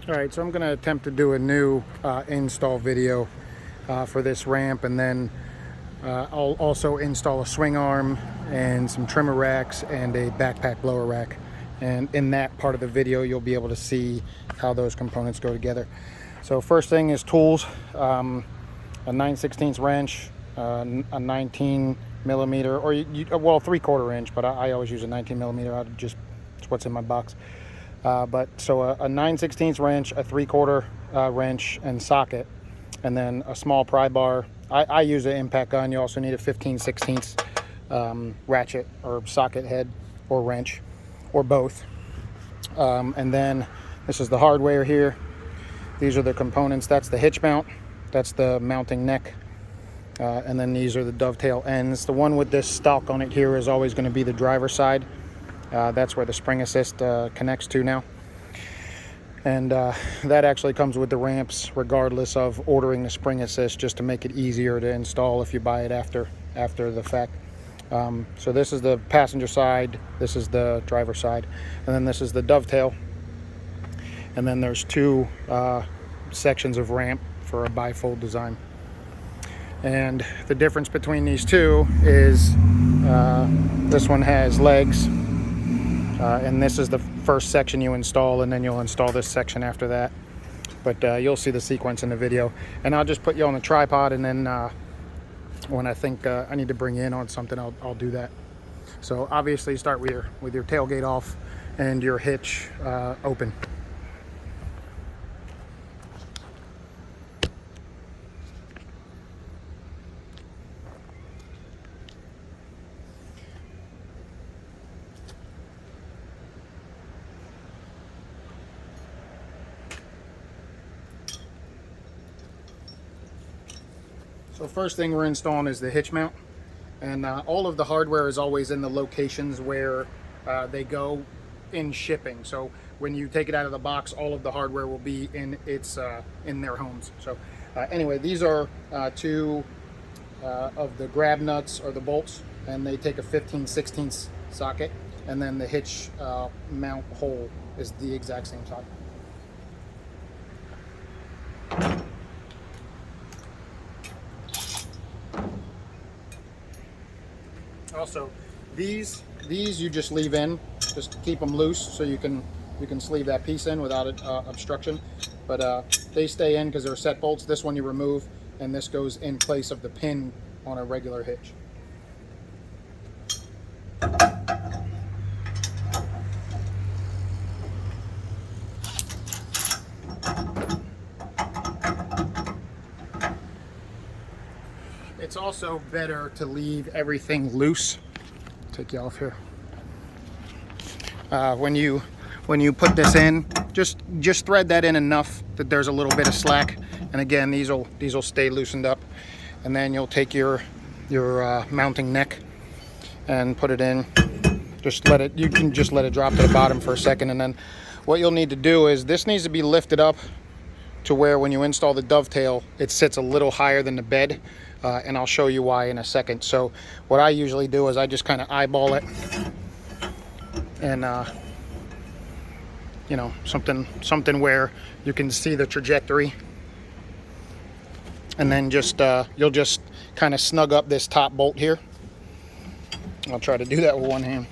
All right, so I'm going to attempt to do a new install video for this ramp, and then I'll also install a swing arm and some trimmer racks and a backpack blower rack. And in that part of the video, you'll be able to see how those components go together. So first thing is tools, a 9/16 wrench, a 19 millimeter, or well, 3/4 inch, but I always use a 19 millimeter. It's what's in my box. So a 9/16 wrench, a 3/4 wrench and socket, and then a small pry bar. I use an impact gun. You also need a 15/16 ratchet or socket head or wrench, or both. And then this is the hardware here. These are the components. That's the hitch mount. That's the mounting neck. And then these are the dovetail ends. The one with this stalk on it here is always going to be the driver's side. That's where the spring assist connects to now. And that actually comes with the ramps regardless of ordering the spring assist, just to make it easier to install if you buy it after the fact. So this is the passenger side, this is the driver's side, and then this is the dovetail. And then there's two sections of ramp for a bifold design. And the difference between these two is this one has legs, and this is the first section you install, and then you'll install this section after that. But you'll see the sequence in the video. And I'll just put you on the tripod, and then when I think I need to bring you in on something, I'll do that. So obviously start with your tailgate off and your hitch open. So first thing we're installing is the hitch mount, and all of the hardware is always in the locations where they go in shipping. So when you take it out of the box, all of the hardware will be in their homes. So anyway, these are two of the grab nuts or the bolts, and they take a 15/16 socket, and then the hitch mount hole is the exact same socket. Also, these you just leave in, just keep them loose so you can sleeve that piece in without obstruction. But they stay in because they're set bolts. This one you remove, and this goes in place of the pin on a regular hitch. It's also better to leave everything loose. Take you off here. When you put this in, just thread that in enough that there's a little bit of slack. And again, these will stay loosened up. And then you'll take your mounting neck and put it in. You can just let it drop to the bottom for a second. And then what you'll need to do is this needs to be lifted up to where when you install the dovetail, it sits a little higher than the bed. And I'll show you why in a second. So what I usually do is I just kind of eyeball it, and something where you can see the trajectory, and then you'll just kind of snug up this top bolt here. I'll try to do that with one hand.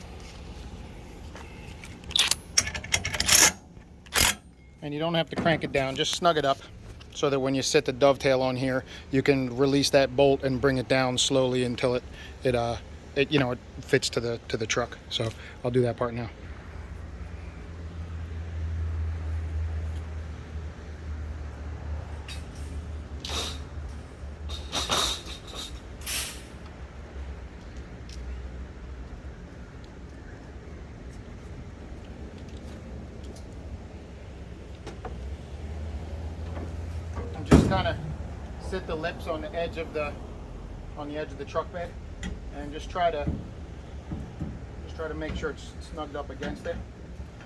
And you don't have to crank it down, just snug it up, so that when you sit the dovetail on here, you can release that bolt and bring it down slowly until it fits to the truck. So I'll do that part now. Just kind of sit the lips on the edge of the truck bed, and just try to make sure it's snugged up against it.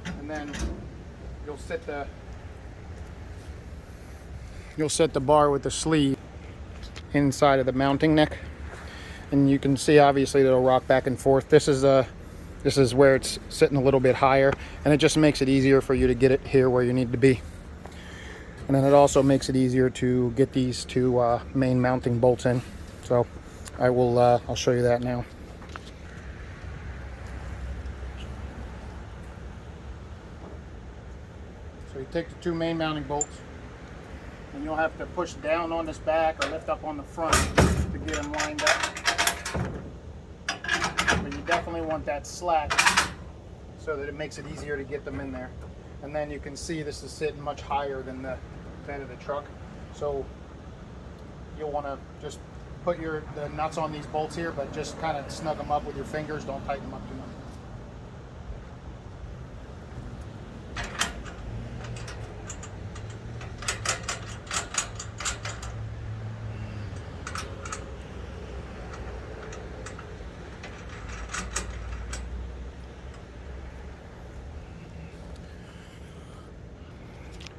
And then you'll set the bar with the sleeve inside of the mounting neck, and you can see obviously it'll rock back and forth. This is where it's sitting a little bit higher, and it just makes it easier for you to get it here where you need to be. And then it also makes it easier to get these two main mounting bolts in. So I'll show you that now. So you take the two main mounting bolts, and you'll have to push down on this back or lift up on the front to get them lined up. But you definitely want that slack so that it makes it easier to get them in there. And then you can see this is sitting much higher than the bed of the truck. So you'll want to just put the nuts on these bolts here, but just kind of snug them up with your fingers. Don't tighten them up too much.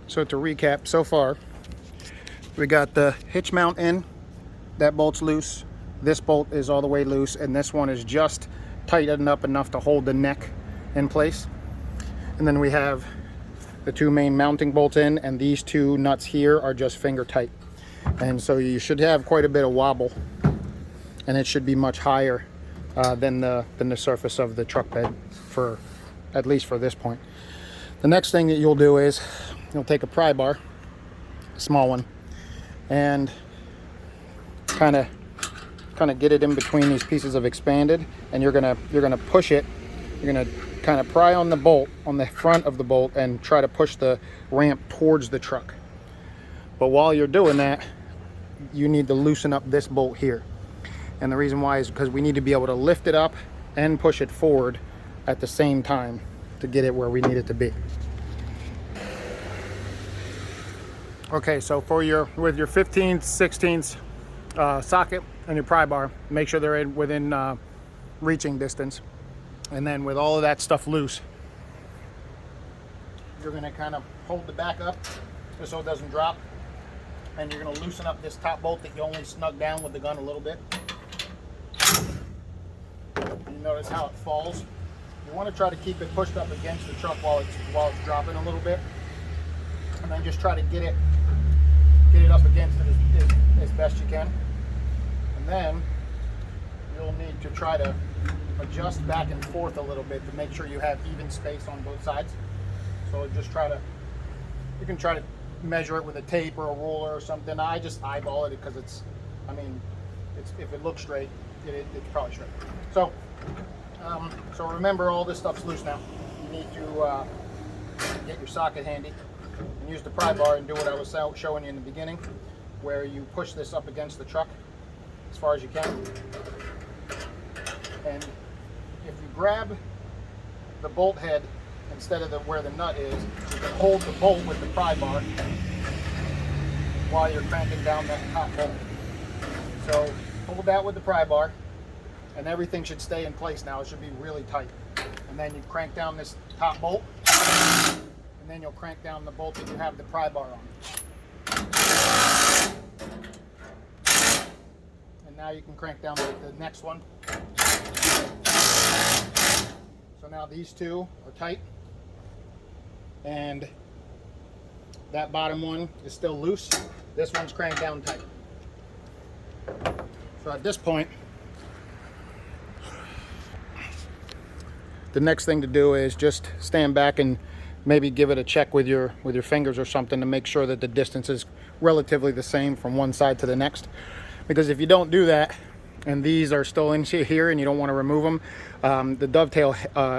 So to recap, so far, we got the hitch mount in, that bolt's loose, this bolt is all the way loose, and this one is just tightened up enough to hold the neck in place. And then we have the two main mounting bolts in, and these two nuts here are just finger tight. And so you should have quite a bit of wobble, and it should be much higher than the surface of the truck bed, at least for this point. The next thing that you'll do is you'll take a pry bar, a small one, and kind of get it in between these pieces of expanded, and you're gonna push it. You're gonna kind of pry on the bolt, on the front of the bolt, and try to push the ramp towards the truck. But while you're doing that, you need to loosen up this bolt here. And the reason why is because we need to be able to lift it up and push it forward at the same time to get it where we need it to be. Okay, so with your 15th, 16th socket and your pry bar, make sure they're within reaching distance. And then with all of that stuff loose, you're gonna kind of hold the back up just so it doesn't drop. And you're gonna loosen up this top bolt that you only snug down with the gun a little bit. You notice how it falls. You want to try to keep it pushed up against the truck while it's dropping a little bit, and then just try to get it up against it as best you can. And then you'll need to try to adjust back and forth a little bit to make sure you have even space on both sides. So you can try to measure it with a tape or a ruler or something. I just eyeball it because if it looks straight, it's probably straight. So remember, all this stuff's loose now. You need to get your socket handy and use the pry bar and do what I was showing you in the beginning, where you push this up against the truck as far as you can. And if you grab the bolt head instead of where the nut is, you can hold the bolt with the pry bar while you're cranking down that top bolt. So hold that with the pry bar, and everything should stay in place now. It should be really tight. And then you crank down this top bolt, and then you'll crank down the bolt that you have the pry bar on. And now you can crank down the next one. So now these two are tight, and that bottom one is still loose. This one's cranked down tight. So at this point, the next thing to do is just stand back and maybe give it a check with your fingers or something to make sure that the distance is relatively the same from one side to the next. Because if you don't do that, and these are still in here and you don't want to remove them, the dovetail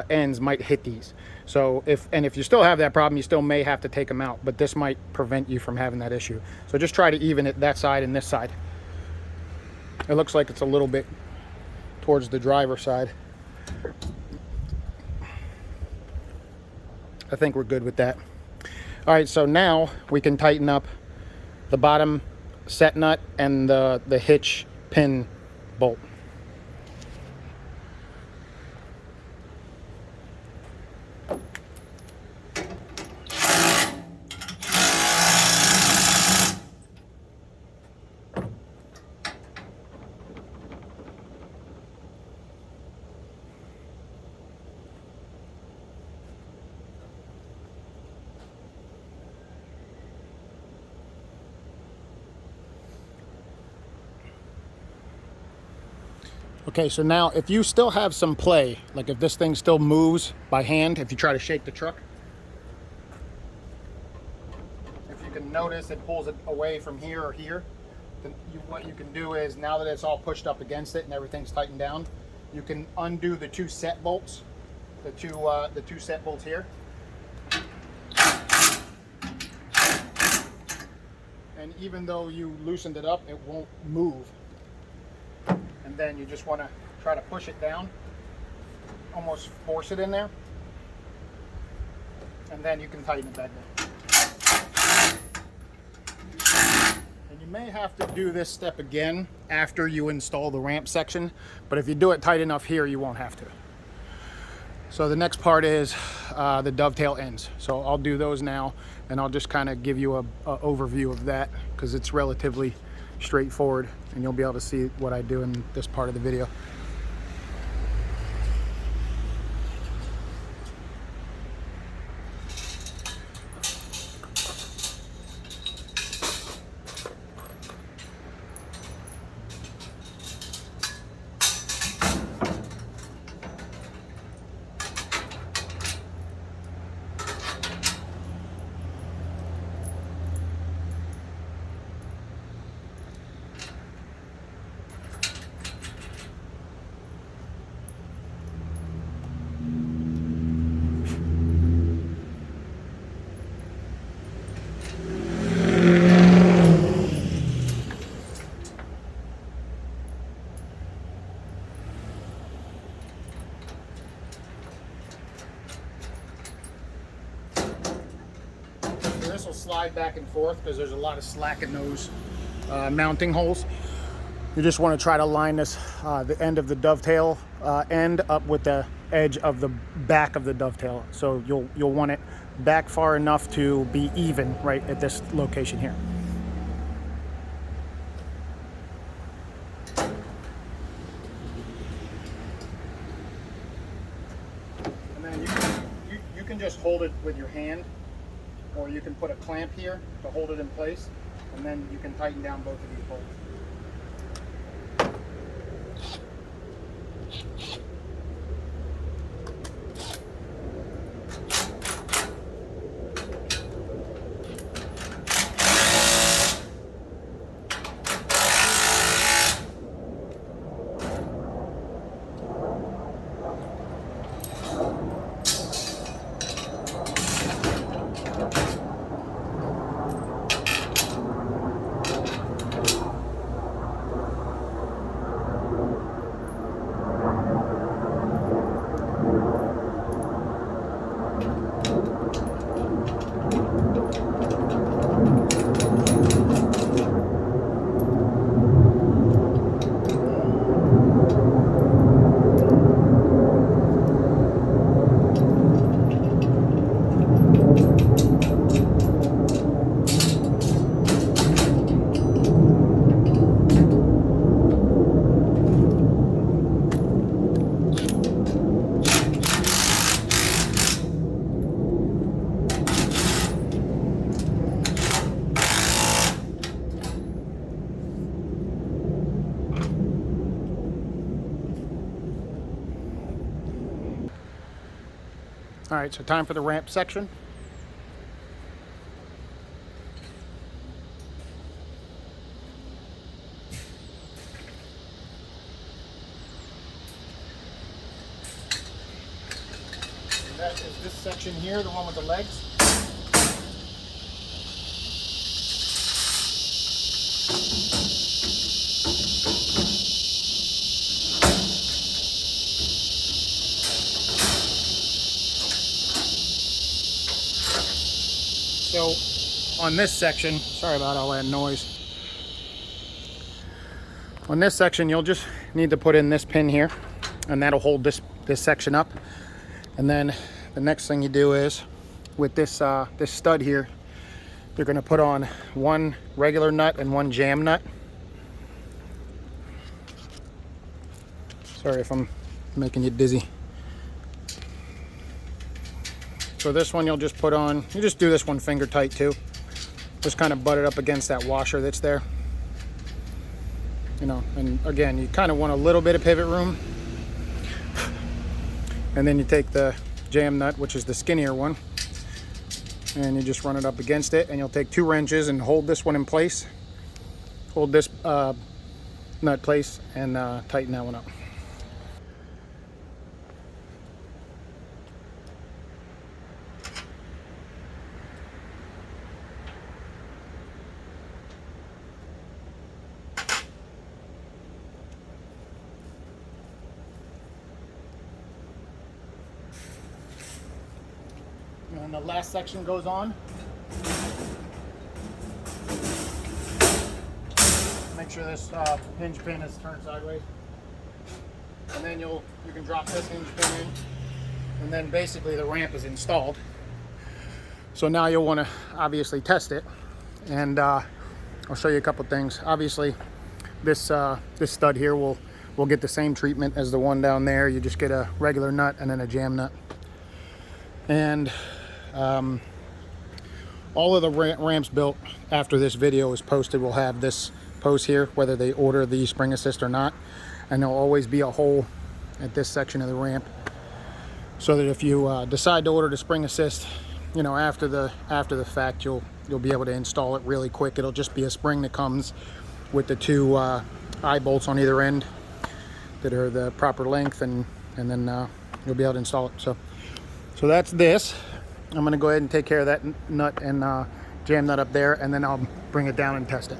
ends might hit these. So if you still have that problem, you still may have to take them out, but this might prevent you from having that issue. So just try to even it that side and this side. It looks like it's a little bit towards the driver's side. I think we're good with that. All right, so now we can tighten up the bottom set nut and the hitch pin bolt. Okay, so now if you still have some play, like if this thing still moves by hand, if you try to shake the truck, if you can notice it pulls it away from here or here, then what you can do is, now that it's all pushed up against it and everything's tightened down, you can undo the two set bolts, the two set bolts here. And even though you loosened it up, it won't move. And then you just want to try to push it down, almost force it in there, and then you can tighten it back down. And you may have to do this step again after you install the ramp section, but if you do it tight enough here, you won't have to. So the next part is the dovetail ends. So I'll do those now, and I'll just kind of give you a overview of that, because it's relatively straightforward, and you'll be able to see what I do in this part of the video. This will slide back and forth because there's a lot of slack in those mounting holes. You just want to try to line this the end of the dovetail end up with the edge of the back of the dovetail. So you'll want it back far enough to be even right at this location here. And then you can just hold it with your hand, or you can put a clamp here to hold it in place, and then you can tighten down both of these bolts. All right, so time for the ramp section. And that is this section here, the one with the legs. So on this section, sorry about all that noise. On this section, you'll just need to put in this pin here, and that'll hold this section up. And then the next thing you do is, with this this stud here, you're going to put on one regular nut and one jam nut. Sorry if I'm making you dizzy. So this one you'll just put on, you just do this one finger tight too. Just kind of butt it up against that washer that's there. you know, and again, you kind of want a little bit of pivot room. And then you take the jam nut, which is the skinnier one, and you just run it up against it, and you'll take 2 wrenches and hold this one in place, hold this nut place, and tighten that one up. And the last section goes on. Make sure this hinge pin is turned sideways, and then you can drop this hinge pin in, and then basically the ramp is installed. So now you'll want to obviously test it, and I'll show you a couple things. Obviously, this stud here will get the same treatment as the one down there. You just get a regular nut and then a jam nut, and all of the ramps built after this video is posted will have this post here, whether they order the spring assist or not, and there'll always be a hole at this section of the ramp, so that if you decide to order the spring assist, you know, after the fact, you'll be able to install it really quick. It'll just be a spring that comes with the 2 eye bolts on either end that are the proper length, and then you'll be able to install it. So that's this. I'm going to go ahead and take care of that nut and jam nut up there, and then I'll bring it down and test it.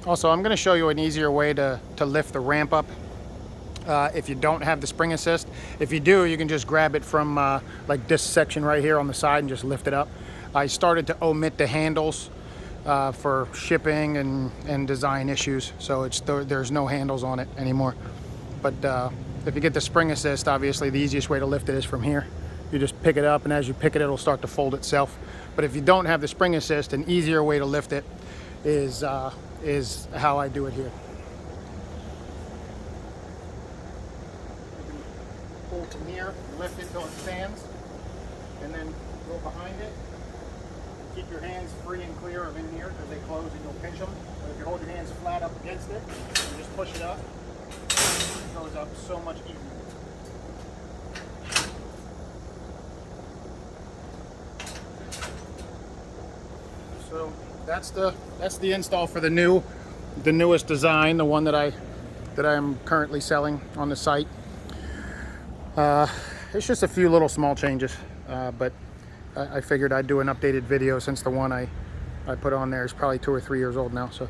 Also, I'm going to show you an easier way to lift the ramp up if you don't have the spring assist. If you do, you can just grab it from like this section right here on the side and just lift it up. I started to omit the handles for shipping and design issues, so there's no handles on it anymore. But if you get the spring assist, obviously the easiest way to lift it is from here. You just pick it up, and as you pick it, it'll start to fold itself. But if you don't have the spring assist, an easier way to lift it is how I do it here. You can pull from here, lift it till it stands, and then go behind it. Keep your hands free and clear of in here, because they close and you'll pinch them. But if you hold your hands flat up against it, and just push it up, it goes up so much easier. So that's the install for the newest design, the one that I am currently selling on the site. It's just a few little small changes, but I figured I'd do an updated video since the one I put on there is probably 2 or 3 years old now. So,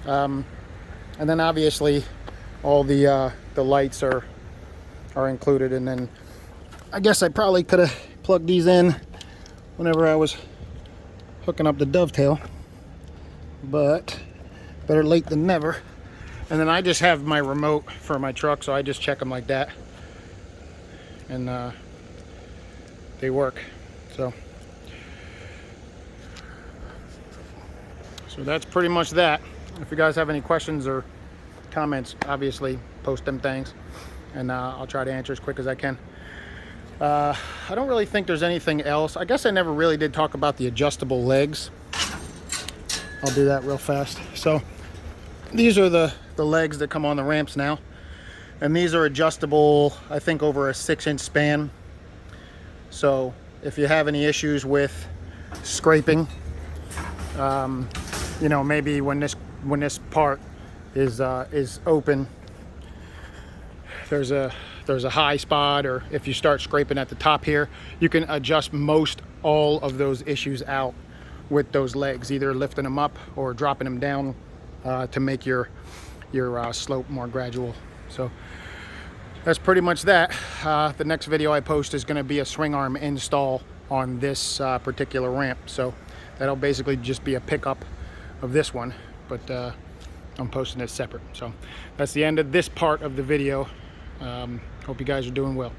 and then obviously all the lights are included, and then I guess I probably could have plugged these in whenever I was hooking up the Dovetail, but better late than never. And then I just have my remote for my truck, so I just check them like that, and they work. So that's pretty much that. If you guys have any questions or comments, obviously post them things, and I'll try to answer as quick as I can. I don't really think there's anything else. I guess I never really did talk about the adjustable legs. I'll do that real fast. So these are the legs that come on the ramps now, and these are adjustable, I think, over a 6-inch span. So if you have any issues with scraping, you know, maybe when this part is open, there's a high spot, or if you start scraping at the top here, you can adjust most all of those issues out with those legs, either lifting them up or dropping them down to make your slope more gradual. So that's pretty much that. The next video I post is going to be a swing arm install on this particular ramp, so that'll basically just be a pickup of this one, but I'm posting it separate. So that's the end of this part of the video. Hope you guys are doing well.